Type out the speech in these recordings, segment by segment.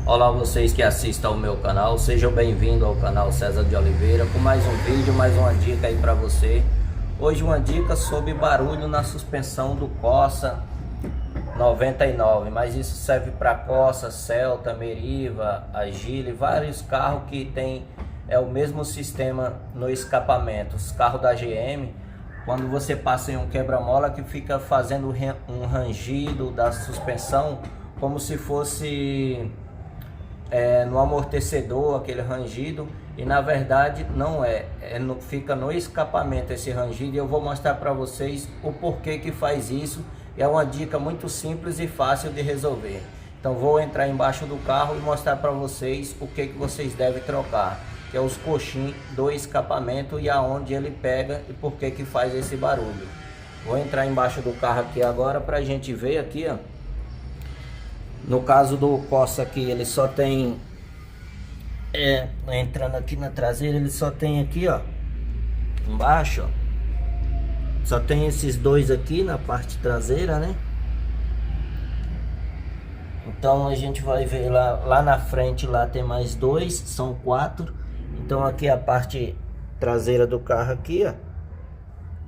Olá vocês que assistam ao meu canal, sejam bem-vindos ao canal César de Oliveira com mais um vídeo, mais uma dica aí para você. Hoje uma dica sobre barulho na suspensão do Corsa 99, mas isso serve para Corsa, Celta, Meriva, Agile, vários carros que tem o mesmo sistema no escapamento. Os carros da GM, quando você passa em um quebra-mola que fica fazendo um rangido da suspensão, como se fosse no amortecedor, aquele rangido, e na verdade não fica no escapamento esse rangido, e eu vou mostrar para vocês o porquê que faz isso. É uma dica muito simples e fácil de resolver. Então vou entrar embaixo do carro e mostrar para vocês o que vocês devem trocar, que é os coxins do escapamento e aonde ele pega e por que faz esse barulho. Vou entrar embaixo do carro aqui agora para a gente ver aqui, ó. No caso do Corsa aqui, ele só tem, entrando aqui na traseira, ele só tem aqui, ó, embaixo, ó, só tem esses dois aqui na parte traseira, né? Então a gente vai ver lá na frente, lá tem mais dois, são quatro. Então aqui é a parte traseira do carro aqui, ó,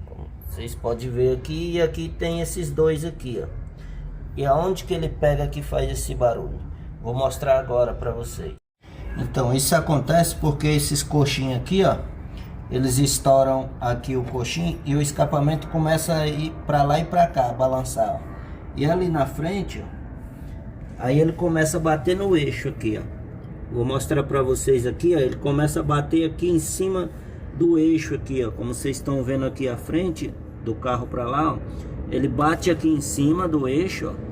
como vocês podem ver aqui, e aqui tem esses dois aqui, ó. E aonde que ele pega que faz esse barulho? Vou mostrar agora para vocês. Então isso acontece porque esses coxinhos aqui, ó, eles estouram aqui o coxinho e o escapamento começa a ir para lá e para cá, balançar, ó. E ali na frente, ó, aí ele começa a bater no eixo aqui, ó. Vou mostrar para vocês aqui, ó, ele começa a bater aqui em cima do eixo aqui, ó, como vocês estão vendo aqui à frente do carro para lá, ó. Ele bate aqui em cima do eixo, ó.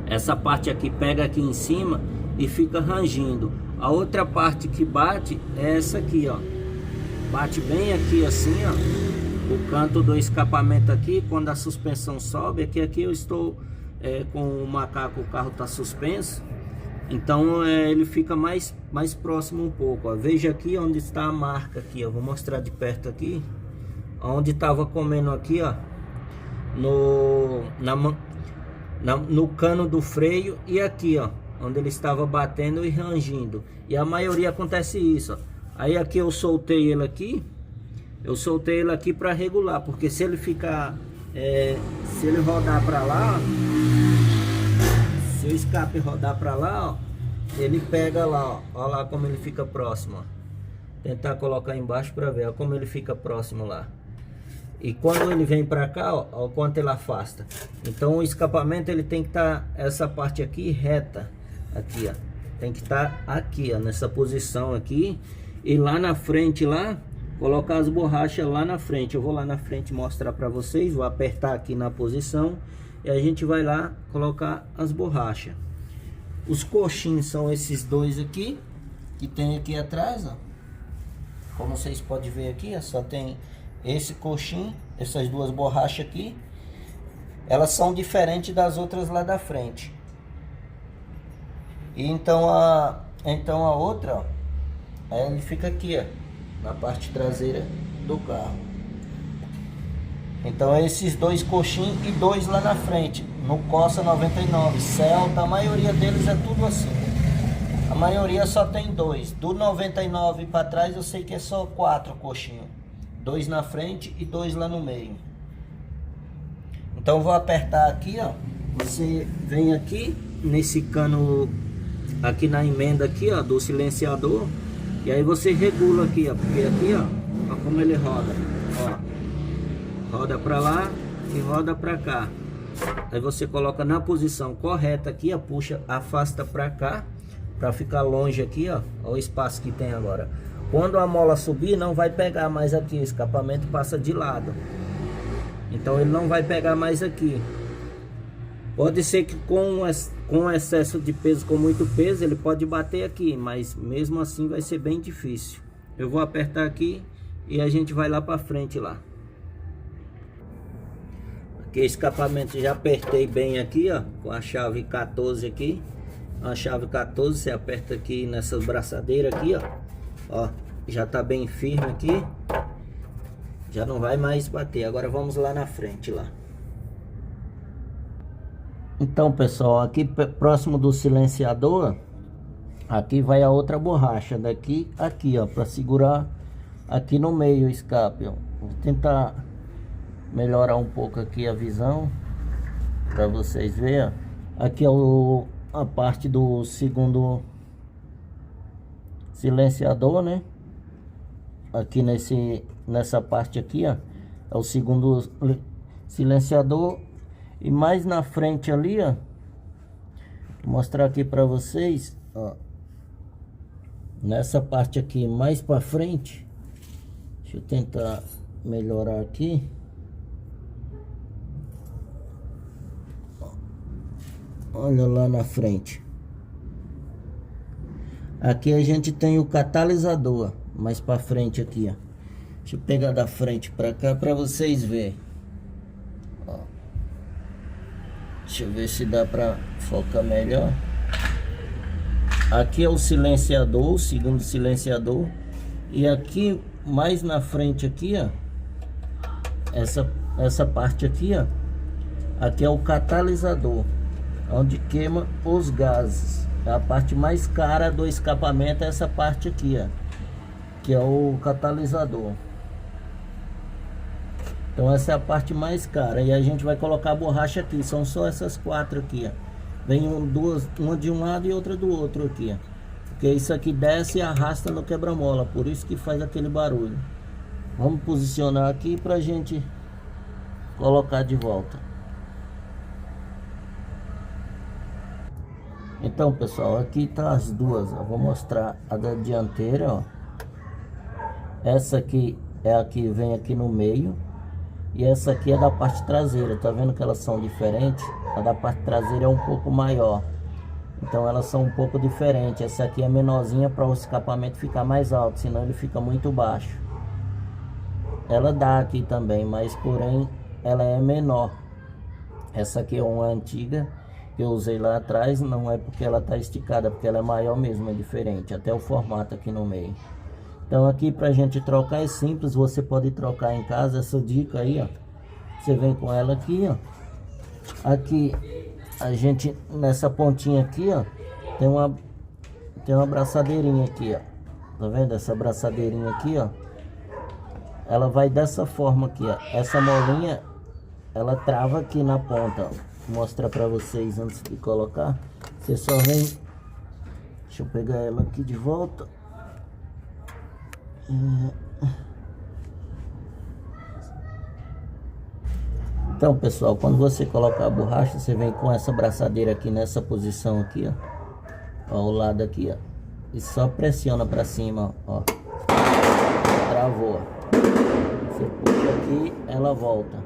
Essa parte aqui pega aqui em cima e fica rangindo. A outra parte que bate é essa aqui, ó. Bate bem aqui assim, ó, o canto do escapamento aqui. Quando a suspensão sobe, aqui eu estou com o macaco, o carro está suspenso. Então ele fica mais próximo um pouco, ó. Veja aqui onde está a marca aqui, ó. Vou mostrar de perto aqui. Onde estava comendo aqui, ó, no cano do freio, e aqui, ó, onde ele estava batendo e rangindo. E a maioria acontece isso, ó. Aí aqui eu soltei ele aqui, para regular, porque se ele ficar, se ele rodar para lá, ó, se o escape rodar para lá, ó, ele pega lá, ó. Olha lá como ele fica próximo, ó. Tentar colocar embaixo para ver, ó, como ele fica próximo lá. E quando ele vem para cá, ó, o quanto ele afasta. Então o escapamento ele tem que estar essa parte aqui reta, aqui, ó. Tem que estar aqui, ó, nessa posição aqui. E lá na frente lá, colocar as borrachas lá na frente. Eu vou lá na frente mostrar para vocês. Vou apertar aqui na posição e a gente vai lá colocar as borrachas. Os coxins são esses dois aqui que tem aqui atrás, ó. Como vocês podem ver aqui, ó, só tem esse coxim, essas duas borrachas aqui. Elas são diferentes das outras lá da frente. E então a outra, ó, ele fica aqui, ó, na parte traseira do carro. Então esses dois coxins e dois lá na frente. No Corsa 99, Celta, a maioria deles é tudo assim. A maioria só tem dois. Do 99 para trás eu sei que é só quatro coxinhos. Dois na frente e dois lá no meio. Então vou apertar aqui, ó. Você vem aqui nesse cano, aqui na emenda aqui, ó, do silenciador. E aí você regula aqui, ó. Porque aqui, ó como ele roda, ó. Roda pra lá e roda pra cá. Aí você coloca na posição correta aqui, ó. Puxa, afasta pra cá, pra ficar longe aqui, ó. Olha o espaço que tem agora. Quando a mola subir, não vai pegar mais aqui, o escapamento passa de lado. Então ele não vai pegar mais aqui. Pode ser que com excesso de peso, com muito peso, ele pode bater aqui, mas mesmo assim vai ser bem difícil. Eu vou apertar aqui e a gente vai lá para frente lá. Aqui o escapamento já apertei bem aqui, ó, com a chave 14 aqui. A chave 14 você aperta aqui nessas braçadeiras aqui, ó. Ó, já tá bem firme aqui. Já não vai mais bater. Agora vamos lá na frente lá. Então, pessoal, aqui próximo do silenciador Aqui vai a outra borracha, daqui aqui, ó, para segurar aqui no meio o escape, ó. Vou tentar melhorar um pouco aqui a visão para vocês verem. Aqui é a parte do segundo silenciador, né? Aqui nessa parte aqui, ó, é o segundo silenciador. E mais na frente ali, ó, vou mostrar aqui para vocês, ó, nessa parte aqui mais para frente. Deixa eu tentar melhorar aqui. Olha lá na frente. Aqui a gente tem o catalisador mais para frente aqui, ó. Deixa eu pegar da frente para cá para vocês verem. Ó. Deixa eu ver se dá para focar melhor. Aqui é o silenciador, o segundo silenciador. E aqui mais na frente aqui, ó, essa parte aqui, ó, aqui é o catalisador, onde queima os gases. A parte mais cara do escapamento é essa parte aqui, ó, que é o catalisador. Então essa é a parte mais cara. E a gente vai colocar a borracha aqui. São só essas quatro aqui, ó. Vem duas, uma de um lado e outra do outro aqui, ó. Porque isso aqui desce e arrasta no quebra-mola. Por isso que faz aquele barulho. Vamos posicionar aqui pra gente colocar de volta. Então, pessoal, aqui tá as duas, ó. Vou mostrar a da dianteira, ó. Essa aqui é a que vem aqui no meio. E essa aqui é da parte traseira. Tá vendo que elas são diferentes? A da parte traseira é um pouco maior. Então elas são um pouco diferentes. Essa aqui é menorzinha para o escapamento ficar mais alto, senão ele fica muito baixo. Ela dá aqui também, mas porém ela é menor. Essa aqui é uma antiga que eu usei lá atrás. Não é porque ela tá esticada, porque ela é maior mesmo, é diferente. Até o formato aqui no meio. Então aqui pra gente trocar é simples. Você pode trocar em casa. Essa dica aí, ó, você vem com ela aqui, ó. Aqui a gente, nessa pontinha aqui, ó, tem uma braçadeirinha aqui, ó. Tá vendo essa braçadeirinha aqui, ó? Ela vai dessa forma aqui, ó. Essa molinha, ela trava aqui na ponta, ó. Vou mostrar pra vocês antes de colocar. Você só vem... Deixa eu pegar ela aqui de volta. Então, pessoal, quando você colocar a borracha, você vem com essa braçadeira aqui nessa posição aqui, ó, ao lado aqui, ó, e só pressiona para cima, ó, travou. Você puxa aqui, ela volta.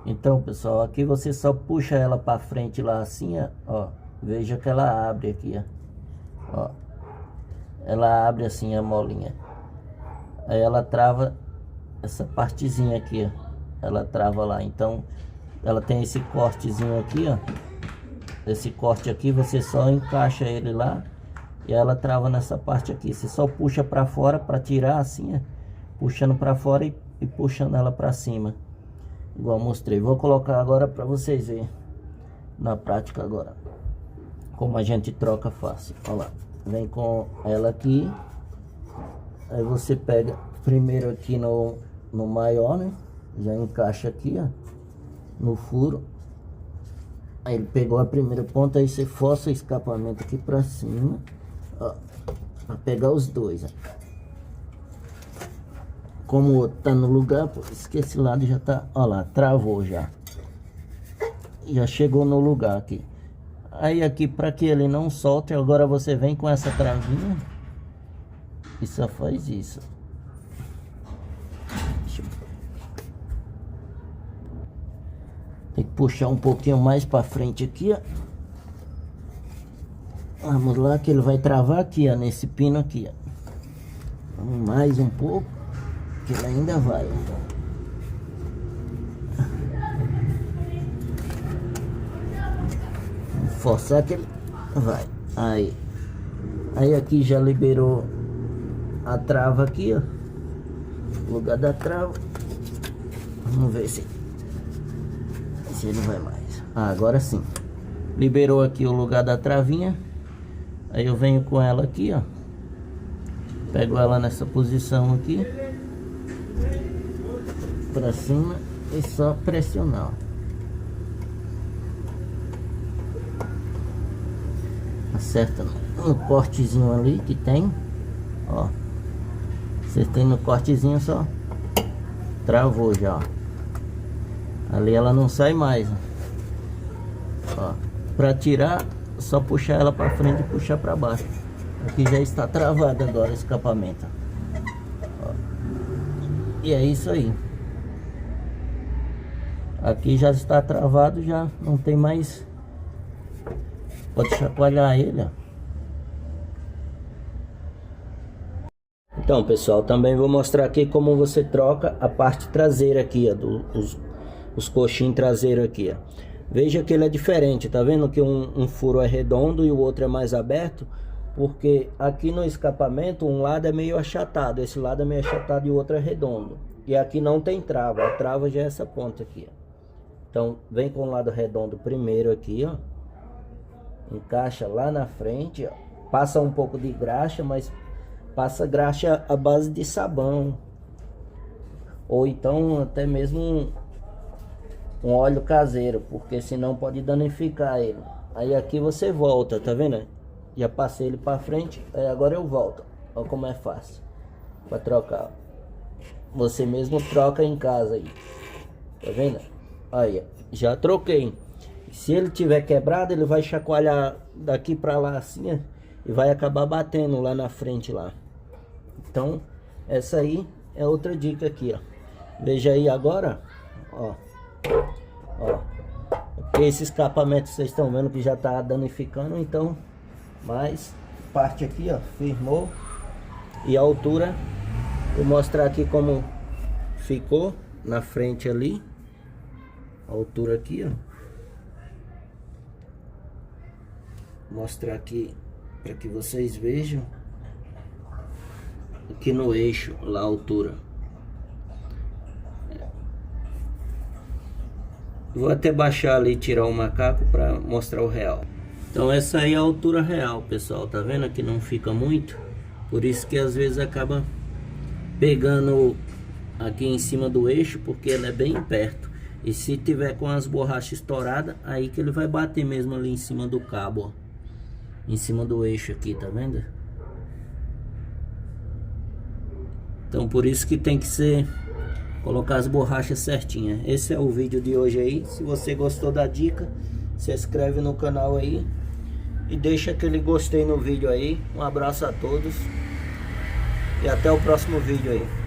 Então, pessoal, aqui você só puxa ela para frente lá assim, ó, veja que ela abre aqui, ó, ela abre assim a molinha. Aí ela trava essa partezinha aqui, ó, ela trava lá. Então ela tem esse cortezinho aqui, ó. Esse corte aqui você só encaixa ele lá e ela trava nessa parte aqui. Você só puxa para fora para tirar assim, ó, puxando para fora e puxando ela para cima, igual eu mostrei. Vou colocar agora para vocês verem na prática agora como a gente troca fácil. Olha lá, vem com ela aqui. Aí você pega primeiro aqui no maior, né? Já encaixa aqui, ó, no furo. Aí ele pegou a primeira ponta, aí você força o escapamento aqui pra cima, ó, pra pegar os dois, ó. Como o outro tá no lugar, por isso que esse lado já tá, ó lá, travou já. Já chegou no lugar aqui. Aí aqui, para que ele não solte, agora você vem com essa travinha e só faz isso. Tem que puxar um pouquinho mais para frente aqui, ó. Vamos lá que ele vai travar aqui, ó, nesse pino aqui, ó. Vamos mais um pouco, que ele ainda vai. Forçar que ele vai. Aí aqui já liberou a trava aqui, ó. No lugar da trava. Vamos ver se ele vai mais. Agora sim. Liberou aqui o lugar da travinha. Aí eu venho com ela aqui, ó. Pego ela nessa posição aqui. Pra cima e só pressionar. Acerta no cortezinho ali que tem. Ó. Acertei no cortezinho só. Travou já, ó. Ali ela não sai mais, ó. Pra tirar, só puxar ela pra frente e puxar pra baixo. Aqui já está travado agora o escapamento, ó. E é isso aí. Aqui já está travado, já não tem mais. Pode chacoalhar ele, ó. Então, pessoal, também vou mostrar aqui como você troca a parte traseira aqui, ó, os coxins traseiros aqui, ó. Veja que ele é diferente, tá vendo que um furo é redondo e o outro é mais aberto? Porque aqui no escapamento um lado é meio achatado, esse lado é meio achatado e o outro é redondo. E aqui não tem trava, a trava já é essa ponta aqui, ó. Então, vem com o lado redondo primeiro aqui, ó. Encaixa lá na frente, ó. Passa um pouco de graxa, mas passa graxa à base de sabão. Ou então até mesmo um óleo caseiro, porque senão pode danificar ele. Aí aqui você volta, tá vendo? Já passei ele para frente, aí agora eu volto. Olha como é fácil para trocar. Você mesmo troca em casa aí. Tá vendo? Aí, já troquei. Se ele tiver quebrado, ele vai chacoalhar daqui para lá assim, ó, e vai acabar batendo lá na frente lá. Então, essa aí é outra dica aqui, ó. Veja aí agora, ó. Ó. Esse escapamento vocês estão vendo que já tá danificando, então, mas parte aqui, ó, firmou. E a altura, vou mostrar aqui como ficou na frente ali. A altura aqui, ó. Mostrar aqui para que vocês vejam. Aqui no eixo, lá a altura. Vou até baixar ali e tirar o macaco para mostrar o real. Então essa aí é a altura real, pessoal. Tá vendo que não fica muito? Por isso que às vezes acaba pegando aqui em cima do eixo, porque ele é bem perto. E se tiver com as borrachas estouradas, aí que ele vai bater mesmo ali em cima do cabo, ó. Em cima do eixo aqui, tá vendo? Então por isso que tem que ser colocar as borrachas certinhas. Esse é o vídeo de hoje aí. Se você gostou da dica, se inscreve no canal aí e deixa aquele gostei no vídeo aí. Um abraço a todos e até o próximo vídeo aí.